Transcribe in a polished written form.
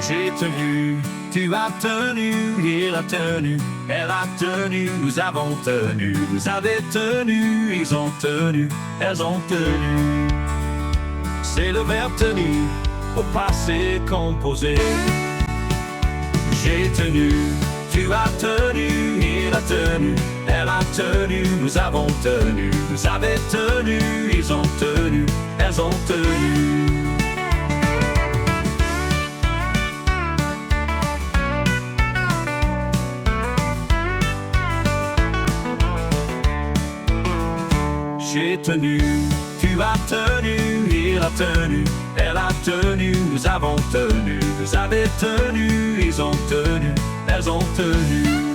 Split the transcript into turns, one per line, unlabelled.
J'ai tenu, tu as tenu, il a tenu, elle a tenu, nous avons tenu, vous avez tenu, ils ont tenu, elles ont tenu. C'est le verbe tenir au passé composé. J'ai tenu, tu as tenu, il a tenu, elle a tenu, nous avons tenu, vous avez tenu, ils ont tenu, elles ont tenu. J'ai tenu, tu as tenu, il a tenu, elle a tenu, nous avons tenu, vous avez tenu, ils ont tenu, elles ont tenu.